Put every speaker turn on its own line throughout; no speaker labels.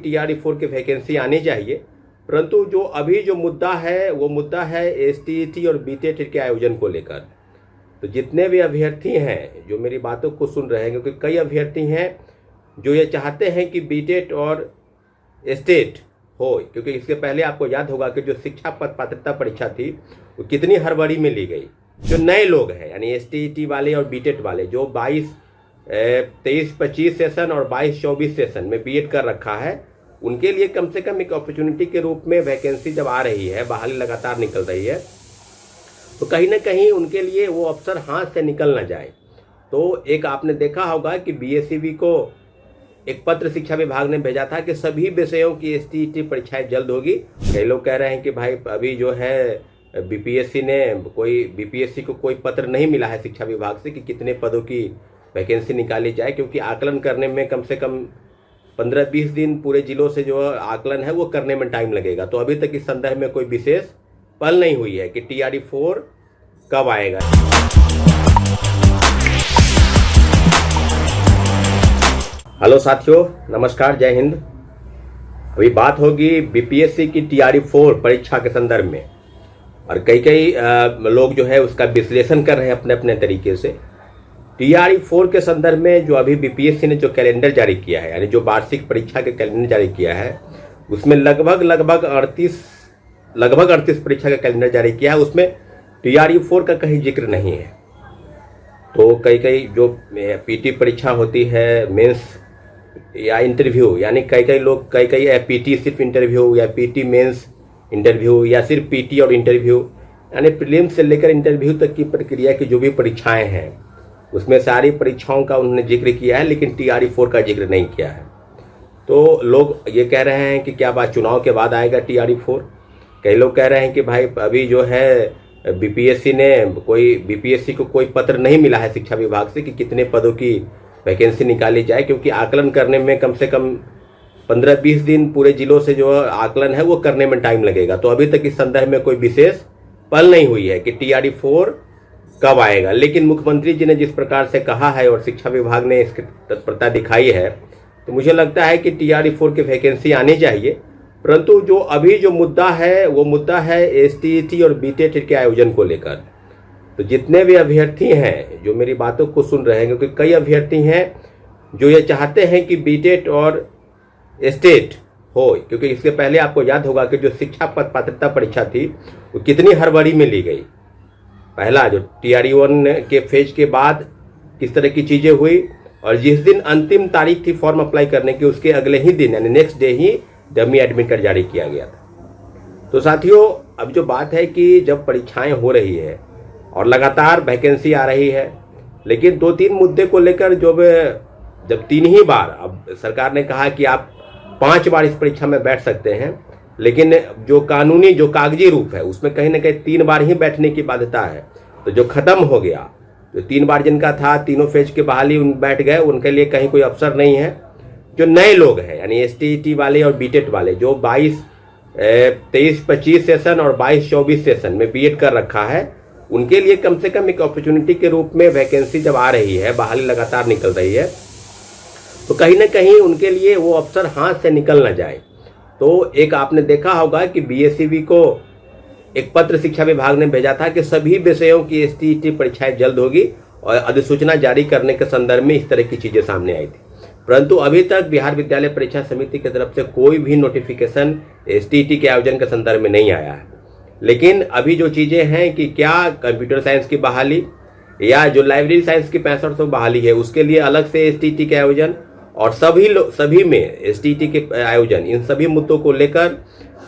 TRE-4 की vacancy आनी चाहिए, परंतु जो अभी जो मुद्दा है वो मुद्दा है STET और BTET के आयोजन को लेकर। तो जितने भी अभ्यर्थी हैं जो मेरी बातों को सुन रहे हैं, क्योंकि कई अभ्यर्थी हैं जो ये चाहते हैं कि BTET और स्टेट हो, क्योंकि इसके पहले आपको याद होगा कि जो शिक्षा पद पात्रता परीक्षा थी वो कितनी हड़बड़ी में ली गई। जो नए लोग हैं यानी STET वाले और BTET वाले जो 23-25 सेशन और 22-24 सेशन में B.Ed कर रखा है, उनके लिए कम से कम एक अपॉर्चुनिटी के रूप में वैकेंसी जब आ रही है, बहाली लगातार निकल रही है, तो कहीं ना कहीं उनके लिए वो अवसर हाथ से निकल ना जाए। तो एक आपने देखा होगा कि BSEB को एक पत्र शिक्षा विभाग ने भेजा था कि सभी विषयों की STET परीक्षाएं जल्द होगी। कई लोग कह रहे हैं कि भाई अभी जो है BPSC को कोई पत्र नहीं मिला है शिक्षा विभाग से कि कितने पदों की वैकेंसी निकाली जाए, क्योंकि आकलन करने में कम से कम 15-20 दिन पूरे जिलों से जो आकलन है वो करने में टाइम लगेगा। तो अभी तक इस संदर्भ में कोई विशेष पहल नहीं हुई है कि TRE-4 कब आएगा। हेलो साथियों, नमस्कार, जय हिंद। अभी बात होगी BPSC की TRE-4 परीक्षा के संदर्भ में, और कई लोग जो है उसका विश्लेषण कर रहे हैं अपने अपने तरीके से। TRE-4 के संदर्भ में जो अभी BPSC ने जो कैलेंडर जारी किया है, यानी जो वार्षिक परीक्षा के कैलेंडर जारी किया है, उसमें लगभग 38 परीक्षा का कैलेंडर जारी किया है। उसमें TRE-4 का कहीं जिक्र नहीं है। तो कई जो PT परीक्षा होती है, मेंस या इंटरव्यू, यानी कई लोग कई PT सिर्फ इंटरव्यू या PT मेंस इंटरव्यू या सिर्फ PT और इंटरव्यू, यानी प्रीलिम्स से लेकर इंटरव्यू तक की प्रक्रिया की जो भी परीक्षाएं हैं उसमें सारी परीक्षाओं का उन्होंने जिक्र किया है, लेकिन TRE-4 का जिक्र नहीं किया है। तो लोग ये कह रहे हैं कि क्या बात चुनाव के बाद आएगा TRE-4। कई लोग कह रहे हैं कि भाई अभी जो है BPSC को कोई पत्र नहीं मिला है शिक्षा विभाग से कि कितने पदों की वैकेंसी निकाली जाए, क्योंकि आकलन करने में कम से कम 15-20 दिन पूरे जिलों से जो आकलन है वो करने में टाइम लगेगा। तो अभी तक इस संदर्भ में कोई विशेष पहल नहीं हुई है कि TRE-4 कब आएगा। लेकिन मुख्यमंत्री जी ने जिस प्रकार से कहा है और शिक्षा विभाग ने इसकी तत्परता दिखाई है, तो मुझे लगता है कि TRE-4 की वैकेंसी आनी चाहिए, परंतु जो अभी जो मुद्दा है वो मुद्दा है STET और BTET के आयोजन को लेकर। तो जितने भी अभ्यर्थी हैं जो मेरी बातों को सुन रहे हैं, क्योंकि कई अभ्यर्थी हैं जो ये चाहते हैं कि BTET और स्टेट हो, क्योंकि इसके पहले आपको याद होगा कि जो शिक्षा पद पात्रता परीक्षा थी वो कितनी हड़बड़ी में ली गई। पहला जो TRE-1 के फेज के बाद किस तरह की चीज़ें हुई, और जिस दिन अंतिम तारीख थी फॉर्म अप्लाई करने की, उसके अगले ही दिन यानी नेक्स्ट डे ही डमी एडमिट कार्ड जारी किया गया था। तो साथियों, अब जो बात है कि जब परीक्षाएं हो रही है और लगातार वैकेंसी आ रही है, लेकिन 2-3 मुद्दे को लेकर जब 3 ही बार, अब सरकार ने कहा कि आप 5 बार इस परीक्षा में बैठ सकते हैं, लेकिन जो कानूनी जो कागजी रूप है उसमें कहीं ना कहीं 3 बार ही बैठने की बाध्यता है। तो जो खत्म हो गया, जो 3 बार जिनका था, तीनों फेज की बहाली बैठ गए, उनके लिए कहीं कोई अवसर नहीं है। जो नए लोग हैं यानी STET वाले और BTET वाले जो 23-25 सेशन और 22-24 सेशन में B.Ed कर रखा है, उनके लिए कम से कम एक अपॉर्चुनिटी के रूप में वैकेंसी जब आ रही है, बहाली लगातार निकल रही है, तो कहीं ना कहीं उनके लिए वो अवसर हाथ से निकल ना जाए। तो एक आपने देखा होगा कि BSEB को एक पत्र शिक्षा विभाग ने भेजा था कि सभी विषयों की STET परीक्षाएं जल्द होगी, और अधिसूचना जारी करने के संदर्भ में इस तरह की चीजें सामने आई थी। परंतु अभी तक बिहार विद्यालय परीक्षा समिति की तरफ से कोई भी नोटिफिकेशन STET के आयोजन के संदर्भ में नहीं आया है। लेकिन अभी जो चीजें हैं कि क्या कंप्यूटर साइंस की बहाली या जो लाइब्रेरी साइंस की 6500 बहाली है उसके लिए अलग से STET के आयोजन, और सभी में STET के आयोजन, इन सभी मुद्दों को लेकर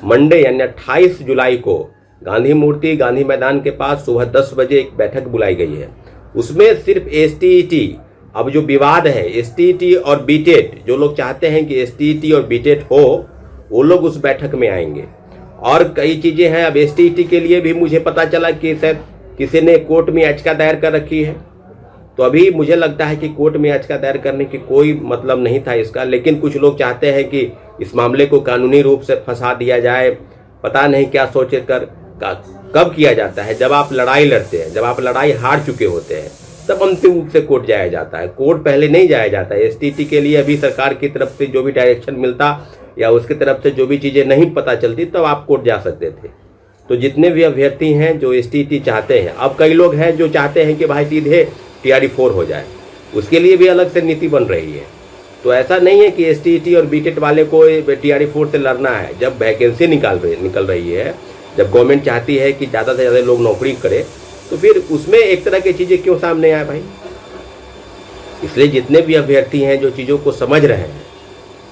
मंडे यानी 28 जुलाई को गांधी मूर्ति गांधी मैदान के पास सुबह 10 बजे एक बैठक बुलाई गई है। उसमें सिर्फ STET, अब जो विवाद है STET और BTET, जो लोग चाहते हैं कि STET और BTET हो, वो लोग उस बैठक में आएंगे। और कई चीजें हैं। अब STET के लिए भी मुझे पता चला कि शायद किसी ने कोर्ट में याचिका दायर कर रखी है। तो अभी मुझे लगता है कि कोर्ट में याचिका दायर करने की कोई मतलब नहीं था इसका, लेकिन कुछ लोग चाहते हैं कि इस मामले को कानूनी रूप से फंसा दिया जाए। पता नहीं क्या सोच कर कब किया जाता है, जब आप लड़ाई लड़ते हैं, जब आप लड़ाई हार चुके होते हैं, तब अंतिम रूप से कोर्ट जाया जाता है। कोर्ट पहले नहीं जाया जाता है। STET के लिए अभी सरकार की तरफ से जो भी डायरेक्शन मिलता या उसकी तरफ से जो भी चीज़ें नहीं पता चलती तब आप कोर्ट जा सकते थे। तो जितने भी अभ्यर्थी हैं जो STET चाहते हैं, अब कई लोग हैं जो चाहते हैं कि भाई सीधे TRE-4 हो जाए, उसके लिए भी अलग से नीति बन रही है। तो ऐसा नहीं है कि STET और BTET वाले को TRE-4 से लड़ना है। जब वैकेंसी निकल रही है, जब गवर्नमेंट चाहती है कि ज़्यादा से ज़्यादा लोग नौकरी करें, तो फिर उसमें एक तरह की चीज़ें क्यों सामने आए भाई। इसलिए जितने भी अभ्यर्थी हैं जो चीज़ों को समझ रहे हैं,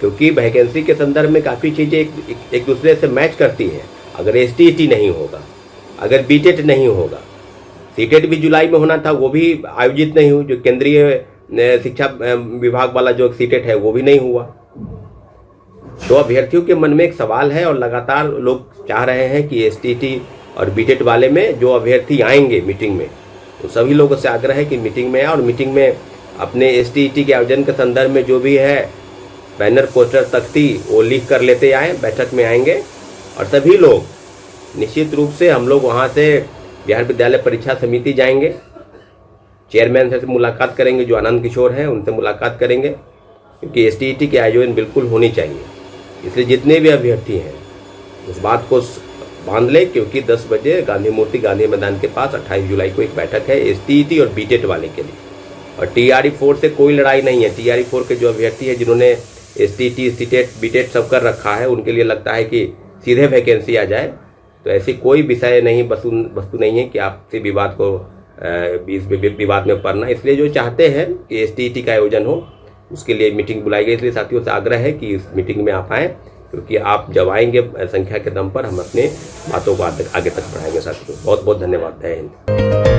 क्योंकि वैकेंसी के संदर्भ में काफ़ी चीज़ें एक दूसरे से मैच करती हैं। अगर STET नहीं होगा, अगर BTET नहीं होगा, CTET भी जुलाई में होना था, वो भी आयोजित नहीं हुई। जो केंद्रीय शिक्षा विभाग वाला जो CTET है वो भी नहीं हुआ। तो अभ्यर्थियों के मन में एक सवाल है और लगातार लोग चाह रहे हैं कि STET और BTET वाले में जो अभ्यर्थी आएंगे मीटिंग में, तो सभी लोगों से आग्रह है कि मीटिंग में आए और मीटिंग में अपने STET के आयोजन के संदर्भ में जो भी है बैनर, पोस्टर, तख्ती वो लिख कर लेते आए। बैठक में आएंगे और सभी लोग निश्चित रूप से हम लोग वहाँ से बिहार विद्यालय परीक्षा समिति जाएंगे, चेयरमैन से मुलाकात करेंगे जो आनंद किशोर हैं, उनसे मुलाकात करेंगे, क्योंकि STET के आयोजन बिल्कुल होनी चाहिए। इसलिए जितने भी अभ्यर्थी हैं उस बात को बांध ले, क्योंकि 10 बजे गांधी मूर्ति गांधी मैदान के पास 28 जुलाई को एक बैठक है STET और BTET वाले के लिए। और TRE-4 से कोई लड़ाई नहीं है। TRE-4 के जो अभ्यर्थी हैं जिन्होंने STET, CTET, BTET सब कर रखा है, उनके लिए लगता है कि सीधे वैकेंसी आ जाए, तो ऐसी कोई विषय नहीं, वस्तु नहीं है कि आपसे विवाद को विवाद में पड़ना। इसलिए जो चाहते हैं कि STET का आयोजन हो, उसके लिए मीटिंग बुलाई गई। इसलिए साथियों से आग्रह है कि इस मीटिंग में आप आएँ, क्योंकि आप जब आएंगे संख्या के दम पर हम अपने बातों को आगे तक बढ़ाएंगे। साथियों बहुत बहुत धन्यवाद। जय हिंद।